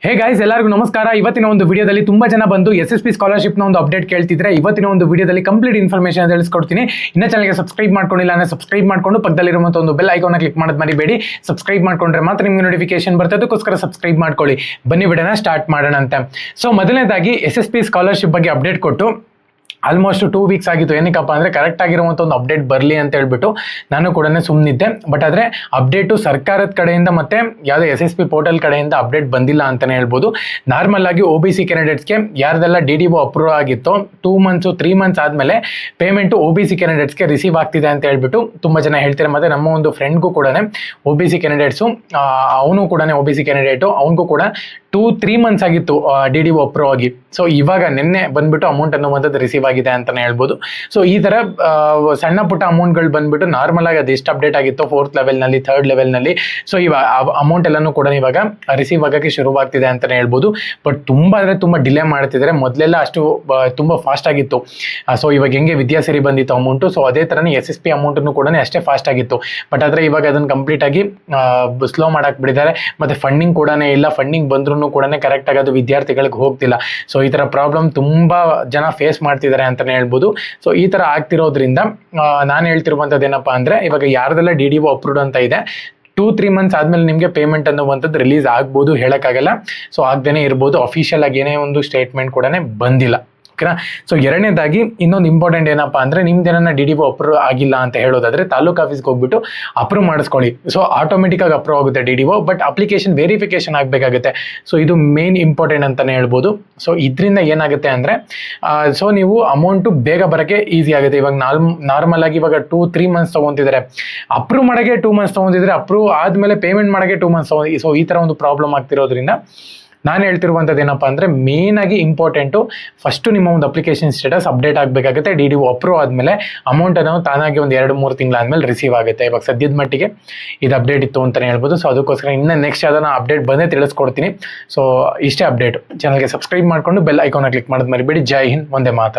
Hey guys, ಎಲ್ಲರಿಗೂ ನಮಸ್ಕಾರ. ಇವತ್ತಿನ ಒಂದು ವಿಡಿಯೋದಲ್ಲಿ ತುಂಬಾ ಜನ ಬಂದು SSP ಸ್ಕಾಲರ್ಶಿಪ್ನ ಒಂದು ಅಪ್ಡೇಟ್ ಕೇಳ್ತಿದ್ರೆ ಇವತ್ತಿನ ಒಂದು ವಿಡಿಯೋದಲ್ಲಿ ಕಂಪ್ಲೀಟ್ ಇನ್ಫಾರ್ಮೇಷನ್ ತಿಳಿಸ್ಕೊಡ್ತೀನಿ. ಇನ್ನ ಚಾನಲ್ಗೆ ಸಬ್ಸ್ಕ್ರೈಬ್ ಮಾಡ್ಕೊಂಡಿಲ್ಲ ಅಂದ್ರೆ ಸಬ್ಸ್ಕ್ರೈಬ್ ಮಾಡ್ಕೊಂಡು ಪಕ್ಕದಲ್ಲಿರುವಂಥ ಒಂದು ಬೆಲ್ ಐಕಾನ್ನ ಕ್ಲಿಕ್ ಮಾಡೋದು ಮರಿಬೇಡಿ. ಸಬ್ಸ್ಕ್ರೈಬ್ ಮಾಡ್ಕೊಂಡ್ರೆ ಮಾತ್ರ ನಿಮಗೆ ನೋಟಿಫಿಕೇಶನ್ ಬರ್ತದೆ, ಅದಕ್ಕೋಸ್ಕರ ಸಬ್ಸ್ಕ್ರೈಬ್ ಮಾಡ್ಕೊಳ್ಳಿ. ಬನ್ನಿ ವಿಡಿಯೋನ ಸ್ಟಾರ್ಟ್ ಮಾಡೋಣ ಅಂತ. ಸೊ ಮೊದಲನೇದಾಗಿ SSP ಸ್ಕಾಲರ್ಶಿಪ್ ಬಗ್ಗೆ ಅಪ್ಡೇಟ್ ಕೊಟ್ಟು ಆಲ್ಮೋಸ್ಟ್ 2 ವೀಕ್ಸ್ ಆಗಿತ್ತು. ಏನಕ್ಕಪ್ಪ ಅಂದರೆ ಕರೆಕ್ಟ್ ಆಗಿರುವಂಥ ಒಂದು ಅಪ್ಡೇಟ್ ಬರಲಿ ಅಂತ ಹೇಳ್ಬಿಟ್ಟು ನಾನು ಕೂಡ ಸುಮ್ಮನಿದ್ದೆ. ಬಟ್ ಆದರೆ ಅಪ್ಡೇಟು ಸರ್ಕಾರದ ಕಡೆಯಿಂದ ಮತ್ತು ಯಾವುದೇ SSP ಪೋರ್ಟಲ್ ಕಡೆಯಿಂದ ಅಪ್ಡೇಟ್ ಬಂದಿಲ್ಲ ಅಂತಲೇ ಹೇಳ್ಬೋದು. ನಾರ್ಮಲ್ ಆಗಿ OBC ಕ್ಯಾಂಡಿಡೇಟ್ಸ್ಗೆ ಯಾರ್ದೆಲ್ಲ DDO ಅಪ್ರೂವ್ ಆಗಿತ್ತು 2 ಮಂತ್ಸು 3 ಮಂತ್ಸ್ ಆದಮೇಲೆ ಪೇಮೆಂಟು OBC ಕ್ಯಾಂಡಿಡೇಟ್ಸ್ಗೆ ರಿಸೀವ್ ಆಗ್ತಿದೆ ಅಂತ ಹೇಳ್ಬಿಟ್ಟು ತುಂಬ ಜನ ಹೇಳ್ತಾರೆ. ಮತ್ತು ನಮ್ಮ ಒಂದು ಫ್ರೆಂಡ್ಗೂ ಕೂಡ OBC ಕ್ಯಾಂಡಿಡೇಟ್ಸು, ಅವನು ಕೂಡ OBC ಕ್ಯಾಂಡಿಡೇಟು, ಅವನಿಗೂ ಕೂಡ 2-3 ಮಂತ್ಸ್ ಆಗಿತ್ತು DDO ಅಪ್ರೂವ್ ಆಗಿ. ಸೊ ಇವಾಗ ನಿನ್ನೆ ಬಂದ್ಬಿಟ್ಟು ಅಮೌಂಟ್ ಅನ್ನುವಂಥದ್ದು ರಿಸೀವ್ ಆಗಿದೆ ಅಂತಲೇ ಹೇಳ್ಬೋದು. ಸೊ ಈ ಥರ ಸಣ್ಣ ಪುಟ್ಟ ಅಮೌಂಟ್ಗಳು ಬಂದ್ಬಿಟ್ಟು ನಾರ್ಮಲ್ ಆಗಿ ಅದೆಷ್ಟು ಅಪ್ಡೇಟ್ ಆಗಿತ್ತು 4th ಲೆವೆಲ್ನಲ್ಲಿ 3rd ಲೆವೆಲ್ನಲ್ಲಿ. ಸೊ ಇವಾಗ ಅಮೌಂಟ್ ಎಲ್ಲನೂ ಕೂಡ ಇವಾಗ ರಿಸೀವ್ ಆಗೋಕ್ಕೆ ಶುರುವಾಗ್ತಿದೆ ಅಂತಲೇ ಹೇಳ್ಬೋದು. ಬಟ್ ತುಂಬ ಅಂದರೆ ತುಂಬ ಡಿಲೇ ಮಾಡ್ತಿದ್ದಾರೆ. ಮೊದಲೆಲ್ಲ ಅಷ್ಟು ತುಂಬ ಫಾಸ್ಟ್ ಆಗಿತ್ತು. ಸೊ ಇವಾಗ ಹೆಂಗೆ ವಿದ್ಯಾಸಿರಿ ಬಂದಿತ್ತು ಅಮೌಂಟು, ಸೊ ಅದೇ ಥರನೇ SSP ಅಮೌಂಟನ್ನು ಕೂಡ ಅಷ್ಟೇ ಫಾಸ್ಟ್ ಆಗಿತ್ತು. ಬಟ್ ಆದರೆ ಇವಾಗ ಅದನ್ನು ಕಂಪ್ಲೀಟಾಗಿ ಸ್ಲೋ ಮಾಡಕ್ಕೆ ಬಿಟ್ಟಿದ್ದಾರೆ. ಮತ್ತು ಫಂಡಿಂಗ್ ಕೂಡ ಇಲ್ಲ. ಫಂಡಿಂಗ್ ಬಂದ್ರೂ ಕೂಡ ಕರೆಕ್ಟಾಗಿ ಅದು ವಿದ್ಯಾರ್ಥಿಗಳಿಗೆ ಹೋಗ್ತಿಲ್ಲ. ಸೊ ಈ ಥರ ಪ್ರಾಬ್ಲಮ್ ತುಂಬ ಜನ ಫೇಸ್ ಮಾಡ್ತಿದ್ದಾರೆ ಅಂತಲೇ ಹೇಳ್ಬೋದು. ಸೊ ಈ ಥರ ಆಗ್ತಿರೋದ್ರಿಂದ ನಾನು ಹೇಳ್ತಿರುವಂಥದ್ದು ಏನಪ್ಪ ಅಂದರೆ, ಇವಾಗ ಯಾರ್ದೆಲ್ಲ DDO ಅಪ್ರೂವ್ಡ್ ಅಂತ ಇದೆ 2-3 ಮಂತ್ಸ್ ಆದಮೇಲೆ ನಿಮಗೆ ಪೇಮೆಂಟ್ ಅನ್ನುವಂಥದ್ದು ರಿಲೀಸ್ ಆಗ್ಬೋದು, ಹೇಳೋಕ್ಕಾಗಲ್ಲ. ಸೊ ಆಗದೇ ಇರ್ಬೋದು. ಅಫಿಷಿಯಲ್ ಆಗಿ ಏನೇ ಒಂದು ಸ್ಟೇಟ್ಮೆಂಟ್ ಕೂಡ ಬಂದಿಲ್ಲ. ಓಕೆನಾ. ಸೊ ಎರಡನೇದಾಗಿ ಇನ್ನೊಂದು ಇಂಪಾರ್ಟೆಂಟ್ ಏನಪ್ಪ ಅಂದರೆ, ನಿಮ್ದೇನ DDO ಅಪ್ರೂವ್ ಆಗಿಲ್ಲ ಅಂತ ಹೇಳೋದಾದರೆ ತಾಲೂಕು ಆಫೀಸ್ಗೆ ಹೋಗ್ಬಿಟ್ಟು ಅಪ್ರೂವ್ ಮಾಡಿಸ್ಕೊಳ್ಳಿ. ಸೊ ಆಟೋಮೆಟಿಕ್ಕಾಗಿ ಅಪ್ರೂವ್ ಆಗುತ್ತೆ DDO. ಬಟ್ ಅಪ್ಲಿಕೇಶನ್ ವೆರಿಫಿಕೇಶನ್ ಆಗಬೇಕಾಗುತ್ತೆ. ಸೊ ಇದು ಮೇನ್ ಇಂಪಾರ್ಟೆಂಟ್ ಅಂತಲೇ ಹೇಳ್ಬೋದು. ಸೊ ಇದರಿಂದ ಏನಾಗುತ್ತೆ ಅಂದರೆ, ಸೊ ನೀವು ಅಮೌಂಟು ಬೇಗ ಬರೋಕ್ಕೆ ಈಸಿ ಆಗುತ್ತೆ. ಇವಾಗ ನಾರ್ಮಲ್ ಆಗಿ ಇವಾಗ 2-3 ಮಂತ್ಸ್ ತೊಗೊತಿದ್ದಾರೆ. ಅಪ್ರೂವ್ ಮಾಡೋಕ್ಕೆ 2 ಮಂತ್ಸ್ ತೊಗೊತಿದ್ರೆ, ಅಪ್ರೂವ್ ಆದಮೇಲೆ ಪೇಮೆಂಟ್ ಮಾಡೋಕ್ಕೆ 2 ಮಂತ್ಸ್ ತೊಗೊಂಡು. ಸೊ ಈ ಥರ ಒಂದು ಪ್ರಾಬ್ಲಮ್ ಆಗ್ತಿರೋದ್ರಿಂದ ನಾನು ಹೇಳ್ತಿರುವಂಥದ್ದು ಏನಪ್ಪ ಅಂದರೆ, ಮೇಯ್ನಾಗಿ ಇಂಪಾರ್ಟೆಂಟು ಫಸ್ಟು ನಿಮ್ಮ ಒಂದು ಅಪ್ಲಿಕೇಶನ್ ಸ್ಟೇಟಸ್ ಅಪ್ಡೇಟ್ ಆಗಬೇಕಾಗುತ್ತೆ. DDO ಅಪ್ರೂವ್ ಆದಮೇಲೆ ಅಮೌಂಟ್ ಅನ್ನೋ ತಾನಾಗಿ ಒಂದು 2-3 ತಿಂಗಳಾದಮೇಲೆ ರಿಸೀವ್ ಆಗುತ್ತೆ. ಇವಾಗ ಸದ್ಯದ ಮಟ್ಟಿಗೆ ಇದು ಅಪ್ಡೇಟ್ ಇತ್ತು ಅಂತಲೇ ಹೇಳ್ಬೋದು. ಸೊ ಅದಕ್ಕೋಸ್ಕರ ಇನ್ನು ನೆಕ್ಸ್ಟ್ ಯಾವ್ದಾನ ಅಪ್ಡೇಟ್ ಬಂದೇ ತಿಳಿಸ್ಕೊಡ್ತೀನಿ. ಸೊ ಇಷ್ಟೇ ಅಪ್ಡೇಟು. ಚಾನಲ್ಗೆ ಸಬ್ಸ್ಕ್ರೈಬ್ ಮಾಡಿಕೊಂಡು ಬೆಲ್ ಐಕಾನ್ನ ಕ್ಲಿಕ್ ಮಾಡೋದು ಮರಿಬೇಡಿ. ಜೈ ಹಿಂದ್, ಒಂದೇ ಮಾತ್ರ.